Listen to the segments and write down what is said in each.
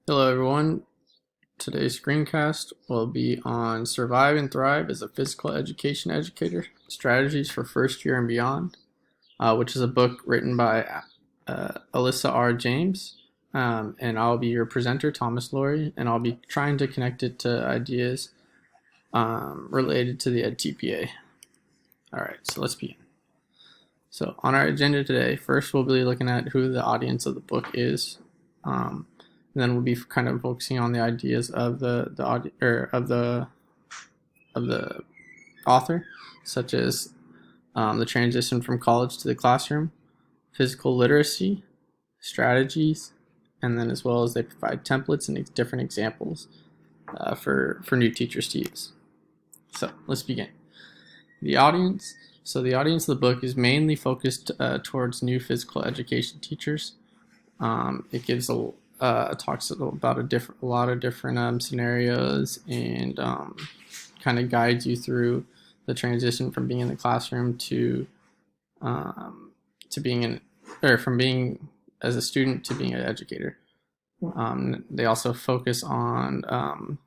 Hello everyone. Today's screencast will be on Survive and Thrive as a Physical Education Educator, Strategies for First Year and Beyond, which is a book written by Alyssa R. James. And I'll be your presenter, Thomas Laurie, and I'll be trying to connect it to ideas related to the EdTPA. All right, so let's begin. So on our agenda today, first we'll be looking at who the audience of the book is. And then we'll be kind of focusing on the ideas of the author, such as the transition from college to the classroom, physical literacy, strategies, and then as well as they provide templates and different examples for new teachers to use. So let's begin. The audience. So the audience of the book is mainly focused towards new physical education teachers. It gives talks about a lot of different scenarios and kind of guides you through the transition from being in the classroom to from being as a student to being an educator. They also focus on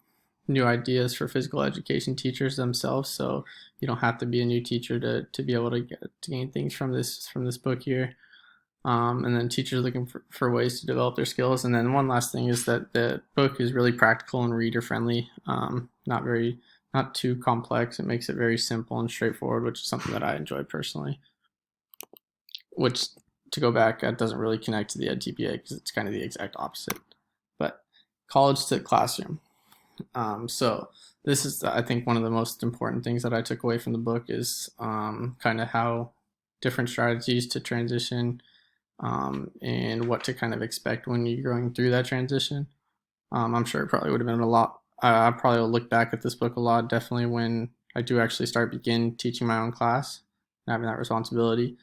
new ideas for physical education teachers themselves, so you don't have to be a new teacher to be able to gain things from this book here. And then teachers looking for ways to develop their skills. And then one last thing is that the book is really practical and reader friendly, not too complex. It makes it very simple and straightforward, which is something that I enjoy personally. Which, to go back, that doesn't really connect to the EdTPA because it's kind of the exact opposite. But college to classroom. So this is, I think, one of the most important things that I took away from the book is kind of how different strategies to transition and what to kind of expect when you're going through that transition. I'm sure it probably would have been a lot. I probably will look back at this book a lot, definitely when I do actually begin teaching my own class and having that responsibility.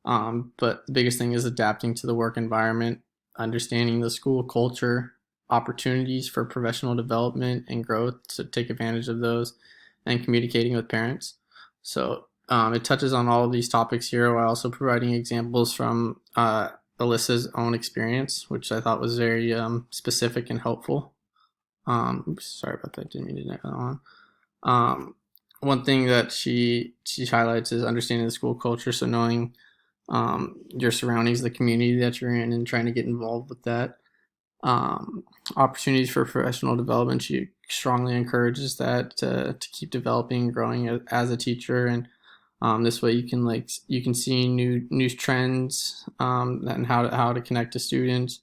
But the biggest thing is adapting to the work environment, understanding the school culture, opportunities for professional development and growth to take advantage of those, and communicating with parents. So it touches on all of these topics here while also providing examples from Alyssa's own experience, which I thought was very specific and helpful. Oops, sorry about that. Didn't mean to neck that on. One thing that she highlights is understanding the school culture, so knowing your surroundings, the community that you're in, and trying to get involved with that. Opportunities for professional development. She strongly encourages that to keep developing and growing as a teacher, and this way you can see new trends and how to connect to students,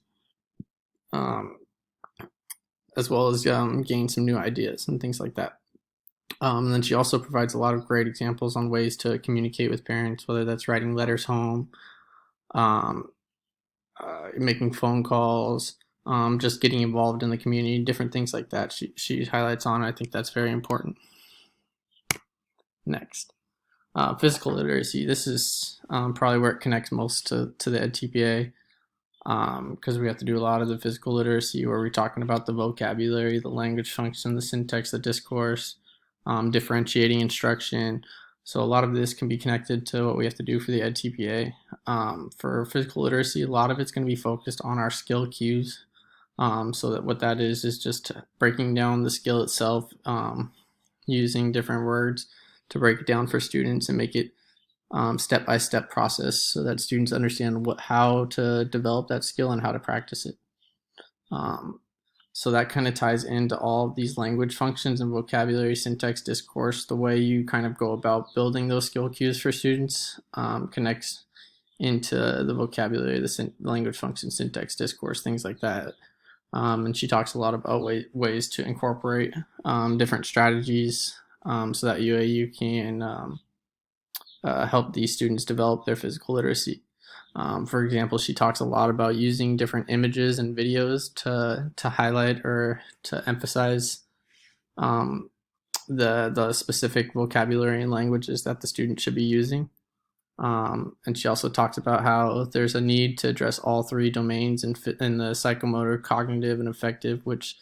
as well as gain some new ideas and things like that. And then she also provides a lot of great examples on ways to communicate with parents, whether that's writing letters home, making phone calls, just getting involved in the community, different things like that. She highlights on. I think that's very important. Next. Physical literacy. This is probably where it connects most to the EdTPA because we have to do a lot of the physical literacy where we're talking about the vocabulary, the language function, the syntax, the discourse, differentiating instruction. So a lot of this can be connected to what we have to do for the EdTPA. For physical literacy, a lot of it's going to be focused on our skill cues. So that what that is just breaking down the skill itself, using different words to break it down for students and make it step-by-step process so that students understand how to develop that skill and how to practice it. So that kind of ties into all of these language functions and vocabulary, syntax, discourse. The way you kind of go about building those skill cues for students connects into the vocabulary, the language function, syntax, discourse, things like that. And she talks a lot about ways to incorporate different strategies so that you can help these students develop their physical literacy. For example, she talks a lot about using different images and videos to highlight or to emphasize the specific vocabulary and languages that the student should be using. And she also talks about how there's a need to address all three domains in the psychomotor, cognitive, and affective, which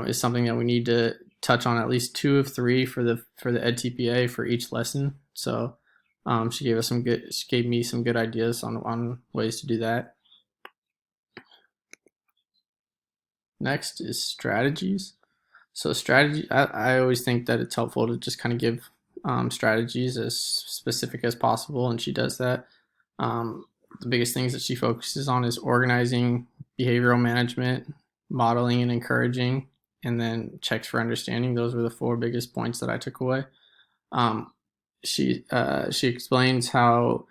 is something that we need to touch on at least 2 of 3 for the EdTPA for each lesson. So she gave me some good ideas on ways to do that. Next is strategies. So strategy, I always think that it's helpful to just kind of give strategies as specific as possible, and she does that. The biggest things that she focuses on is organizing, behavioral management, modeling and encouraging, and then checks for understanding. Those were the four biggest points that I took away. Um, she explains how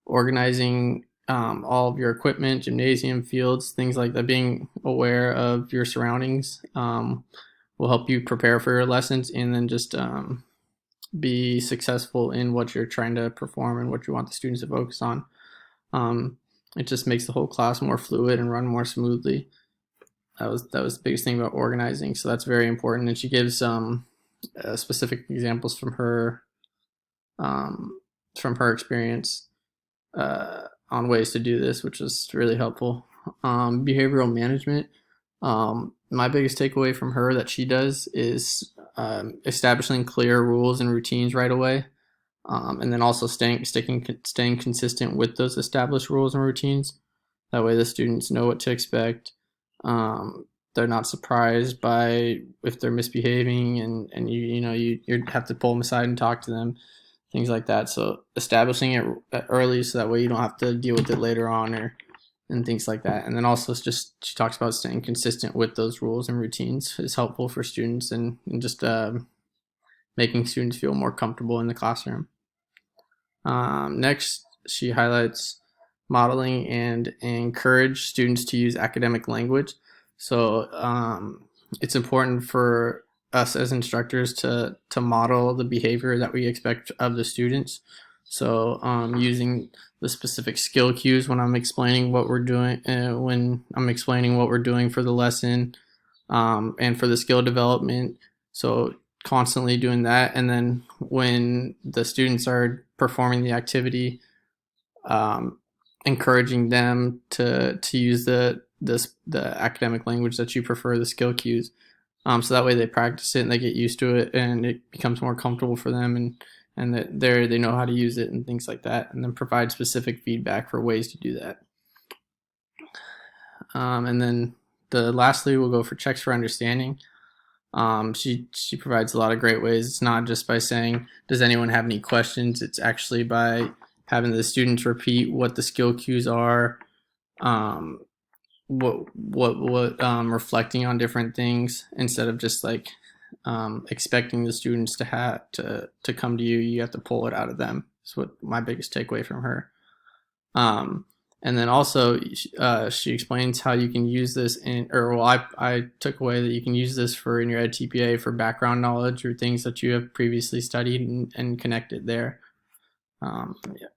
organizing all of your equipment, gymnasium, fields, things like that, being aware of your surroundings will help you prepare for your lessons, and then just be successful in what you're trying to perform and what you want the students to focus on. Um, it just makes the whole class more fluid and run more smoothly. That was the biggest thing about organizing. So that's very important. And she gives specific examples from her experience on ways to do this, which was really helpful. Behavioral management. My biggest takeaway from her that she does is establishing clear rules and routines right away, and then also staying consistent with those established rules and routines. That way, the students know what to expect. They're not surprised by if they're misbehaving, and you have to pull them aside and talk to them, things like that. So establishing it early, so that way you don't have to deal with it later on, or and things like that. And then also just she talks about staying consistent with those rules and routines is helpful for students, and just making students feel more comfortable in the classroom. Next, she highlights modeling and encourage students to use academic language. So it's important for us as instructors to model the behavior that we expect of the students. So using the specific skill cues when I'm explaining what we're doing, when I'm explaining what we're doing for the lesson, and for the skill development. So constantly doing that, and then when the students are performing the activity, encouraging them to use the academic language that you prefer, the skill cues, so that way they practice it and they get used to it, and it becomes more comfortable for them, and that they know how to use it and things like that, and then provide specific feedback for ways to do that. And then lastly, we'll go for checks for understanding. She provides a lot of great ways. It's not just by saying, does anyone have any questions? It's actually by having the students repeat what the skill cues are, reflecting on different things, instead of just like expecting the students to come to you. You have to pull it out of them. That's what my biggest takeaway from her. And then also, she explains how you can use this I took away that you can use this in your Ed TPA for background knowledge or things that you have previously studied and connected there. Yeah.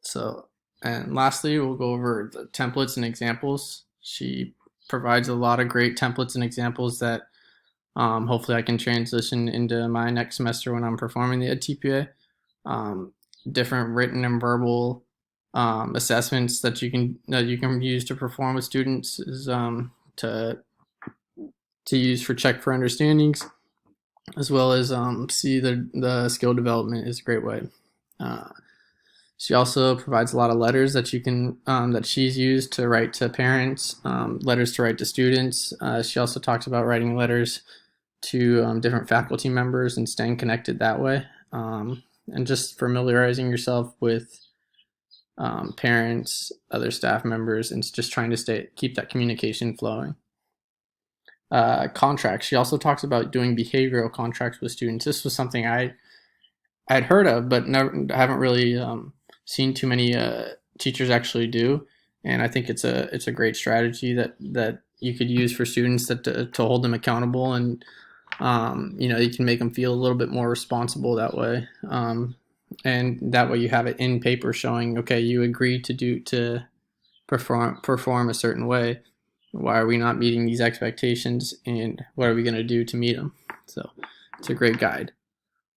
So, and lastly, we'll go over the templates and examples. She provides a lot of great templates and examples that hopefully I can transition into my next semester when I'm performing the Ed TPA. Different written and verbal assessments that you can use to perform with students is to use for check for understandings, as well as see the skill development is a great way. She also provides a lot of letters that you can that she's used to write to parents, letters to write to students. She also talks about writing letters to different faculty members and staying connected that way, and just familiarizing yourself with parents, other staff members, and just trying to keep that communication flowing. Contracts. She also talks about doing behavioral contracts with students. This was something I'd heard of, but haven't really seen too many teachers actually do. And I think it's a great strategy that you could use for students to hold them accountable, and you can make them feel a little bit more responsible that way. And that way you have it in paper showing, okay, you agreed to perform a certain way. Why are we not meeting these expectations, and what are we going to do to meet them? So it's a great guide.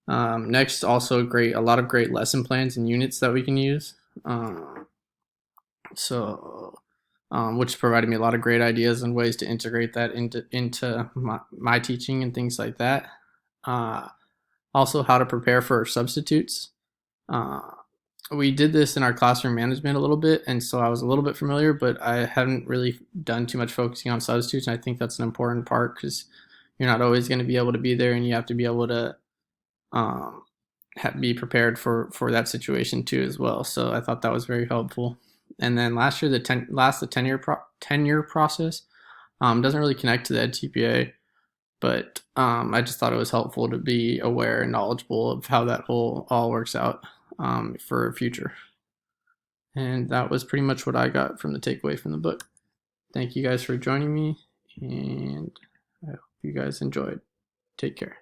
Next, also a lot of great lesson plans and units that we can use. Which provided me a lot of great ideas and ways to integrate that into my teaching and things like that. Also, how to prepare for substitutes. We did this in our classroom management a little bit, and so I was a little bit familiar, but I haven't really done too much focusing on substitutes, and I think that's an important part because you're not always going to be able to be there, and you have to be able to um, be prepared for that situation too as well. So I thought that was very helpful. And then last year, the tenure process doesn't really connect to the TPA, but I just thought it was helpful to be aware and knowledgeable of how that whole all works out for future. And that was pretty much what I got from the takeaway from the book. Thank you guys for joining me, and I hope you guys enjoyed. Take care.